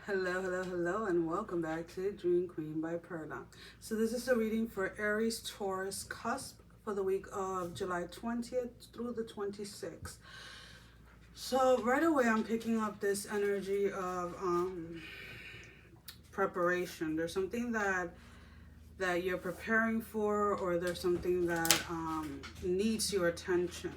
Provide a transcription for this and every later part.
Hello, and welcome back to Dream Queen by Perla. So this is a reading for Aries, Taurus Cusp for the week of July 20th through the 26th. So right away, I'm picking up this energy of preparation. There's something that you're preparing for, or there's something that needs your attention.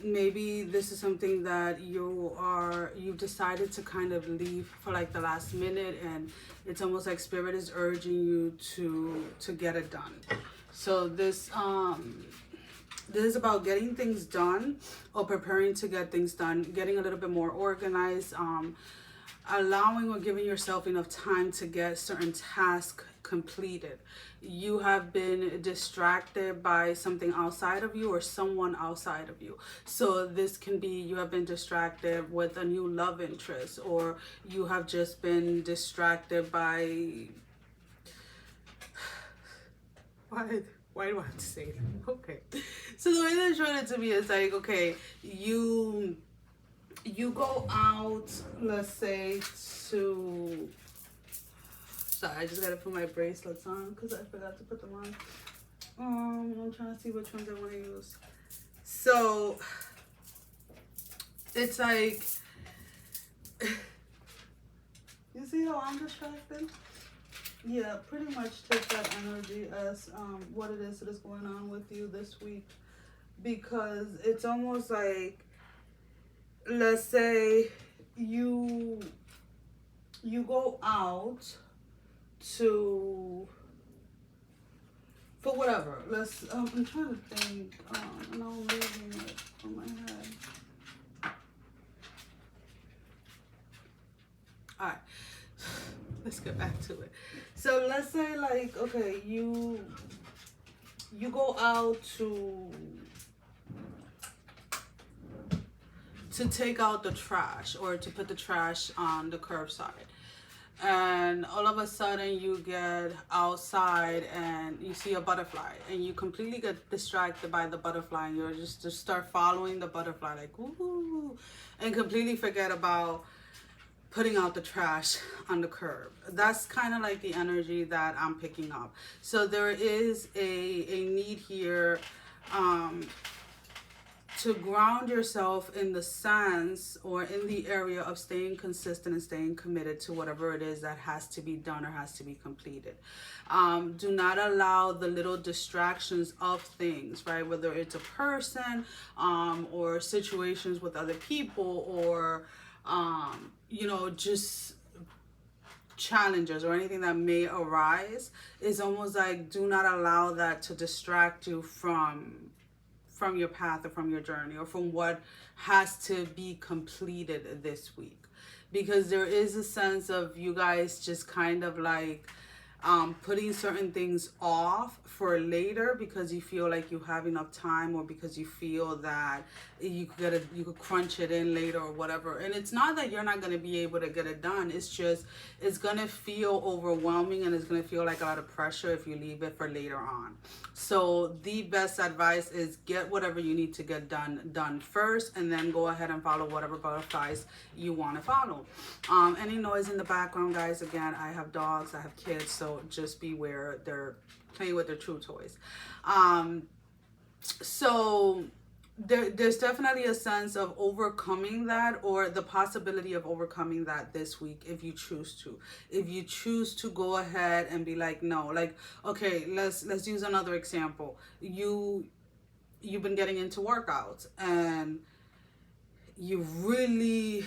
Maybe this is something that you've decided to kind of leave for like the last minute, and it's almost like spirit is urging you to get it done. So this is about getting things done, or preparing to get things done, getting a little bit more organized, allowing or giving yourself enough time to get certain tasks completed. You have been distracted by something outside of you or someone outside of you. So this can be you have been distracted with a new love interest, or you have just been distracted by why do I have to say that? Okay. So the way they're showing it to me is like, okay, you go out, let's say, to... Sorry, I just gotta put my bracelets on because I forgot to put them on. I'm trying to see which ones I want to use. So it's like, you see how I'm distracted? Yeah, pretty much take that energy as what it is that is going on with you this week, because it's almost like, let's say you go out for whatever. I'm trying to think, and I'm losing it from my head. All right, let's get back to it. So let's say, like, okay, you go out to take out the trash, or to put the trash on the curbside. And all of a sudden you get outside and you see a butterfly, and you completely get distracted by the butterfly, and you're just start following the butterfly like, ooh, and completely forget about putting out the trash on the curb. That's kind of like the energy that I'm picking up. So there is a need here to ground yourself in the sense, or in the area of staying consistent and staying committed to whatever it is that has to be done or has to be completed. Do not allow the little distractions of things, right? Whether it's a person, or situations with other people, or, just challenges or anything that may arise. Is almost like, do not allow that to distract you from your path, or from your journey, or from what has to be completed this week. Because there is a sense of you guys just kind of like putting certain things off for later, because you feel like you have enough time, or because you feel that you could crunch it in later or whatever. And it's not that you're not going to be able to get it done. It's just, it's going to feel overwhelming, and it's going to feel like a lot of pressure if you leave it for later on. So the best advice is get whatever you need to get done first, and then go ahead and follow whatever butterflies you want to follow. Any noise in the background, guys, again, I have dogs, I have kids, so just beware. They're playing with their chew toys. So there's definitely a sense of overcoming that, or the possibility of overcoming that this week, if you choose to. If you choose to go ahead and be like, no, like, okay, let's use another example. You've been getting into workouts, and you really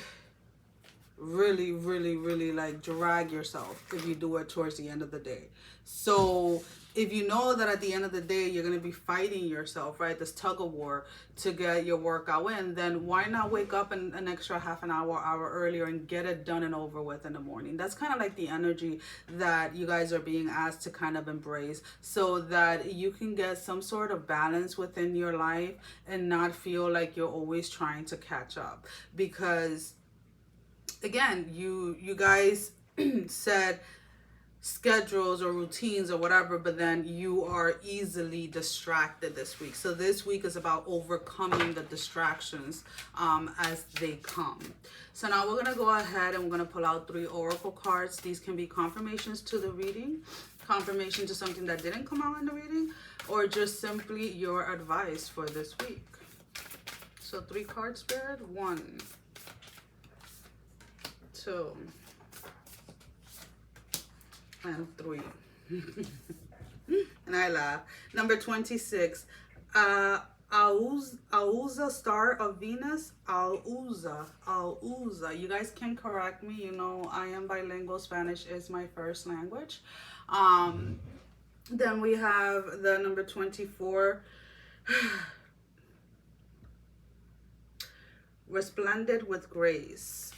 like drag yourself if you do it towards the end of the day. So if you know that at the end of the day you're going to be fighting yourself, right, this tug of war to get your workout in, then why not wake up an extra half an hour earlier and get it done and over with in the morning? That's kind of like the energy that you guys are being asked to kind of embrace, so that you can get some sort of balance within your life and not feel like you're always trying to catch up. Because again, you guys said schedules or routines or whatever, but then you are easily distracted this week. So this week is about overcoming the distractions as they come. So now we're going to go ahead and we're going to pull out 3 oracle cards. These can be confirmations to the reading, confirmation to something that didn't come out in the reading, or just simply your advice for this week. So 3 cards, Spirit. 1, 2, and 3. And I laugh. Number 26. Auza, star of Venus. Auza. You guys can correct me. You know, I am bilingual. Spanish is my first language. Then we have the number 24. Resplendent with grace.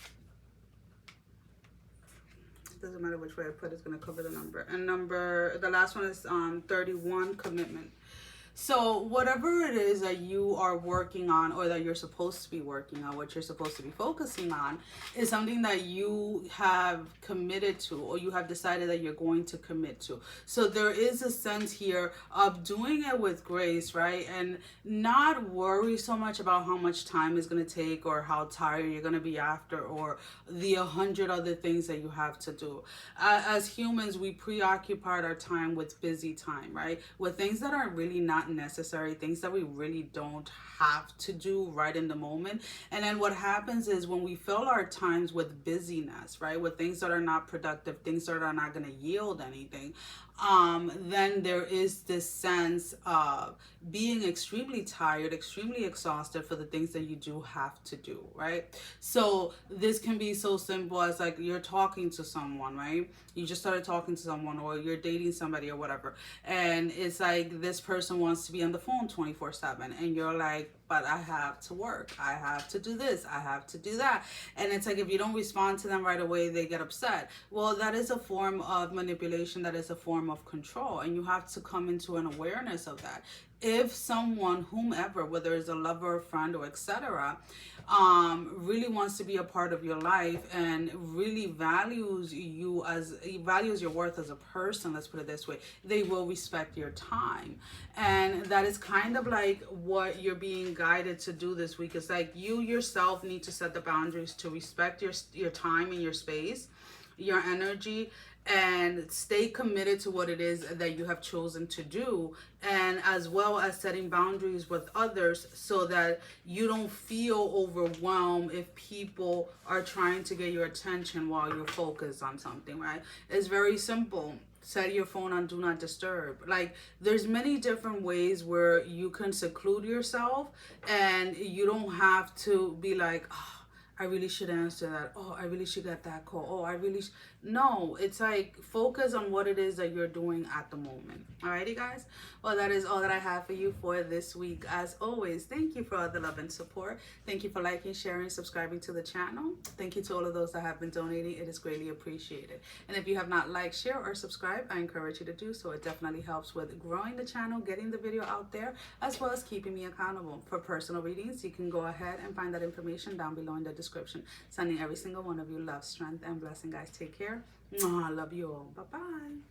Doesn't matter which way I put it, it's going to cover the number. And the last one is 31, commitment. So whatever it is that you are working on, or that you're supposed to be working on, what you're supposed to be focusing on, is something that you have committed to, or you have decided that you're going to commit to. So there is a sense here of doing it with grace, right? And not worry so much about how much time is going to take, or how tired you're going to be after, or the 100 other things that you have to do. As humans, we preoccupied our time with busy time, right? With things that are really not necessary, things that we really don't have to do right in the moment. And then what happens is, when we fill our times with busyness, right, with things that are not productive, things that are not going to yield anything, then there is this sense of being extremely tired, extremely exhausted for the things that you do have to do, right? So this can be so simple as, like, you're talking to someone, right? You just started talking to someone, or you're dating somebody or whatever, and it's like this person wants to be on the phone 24/7, and you're like, but I have to work, I have to do this, I have to do that. And it's like, if you don't respond to them right away, they get upset. Well, that is a form of manipulation, that is a form of control, and you have to come into an awareness of that. If someone, whomever, whether it's a lover, a friend, or etc., really wants to be a part of your life, and really values your worth as a person, let's put it this way, they will respect your time. And that is kind of like what you're being guided to do this week. It's like you yourself need to set the boundaries to respect your time and your space, your energy, and stay committed to what it is that you have chosen to do, and as well as setting boundaries with others, so that you don't feel overwhelmed if people are trying to get your attention while you're focused on something, right? It's very simple. Set your phone on do not disturb. Like, there's many different ways where you can seclude yourself, and you don't have to be like, oh, I really should answer that. Oh, I really should get that call. Oh, I really no, it's like, focus on what it is that you're doing at the moment. Alrighty, guys? Well, that is all that I have for you for this week. As always, thank you for all the love and support. Thank you for liking, sharing, subscribing to the channel. Thank you to all of those that have been donating. It is greatly appreciated. And if you have not liked, share, or subscribed, I encourage you to do so. It definitely helps with growing the channel, getting the video out there, as well as keeping me accountable. For personal readings, you can go ahead and find that information down below in the description. Sending every single one of you love, strength, and blessing, guys. Take care. I love you all. Bye-bye.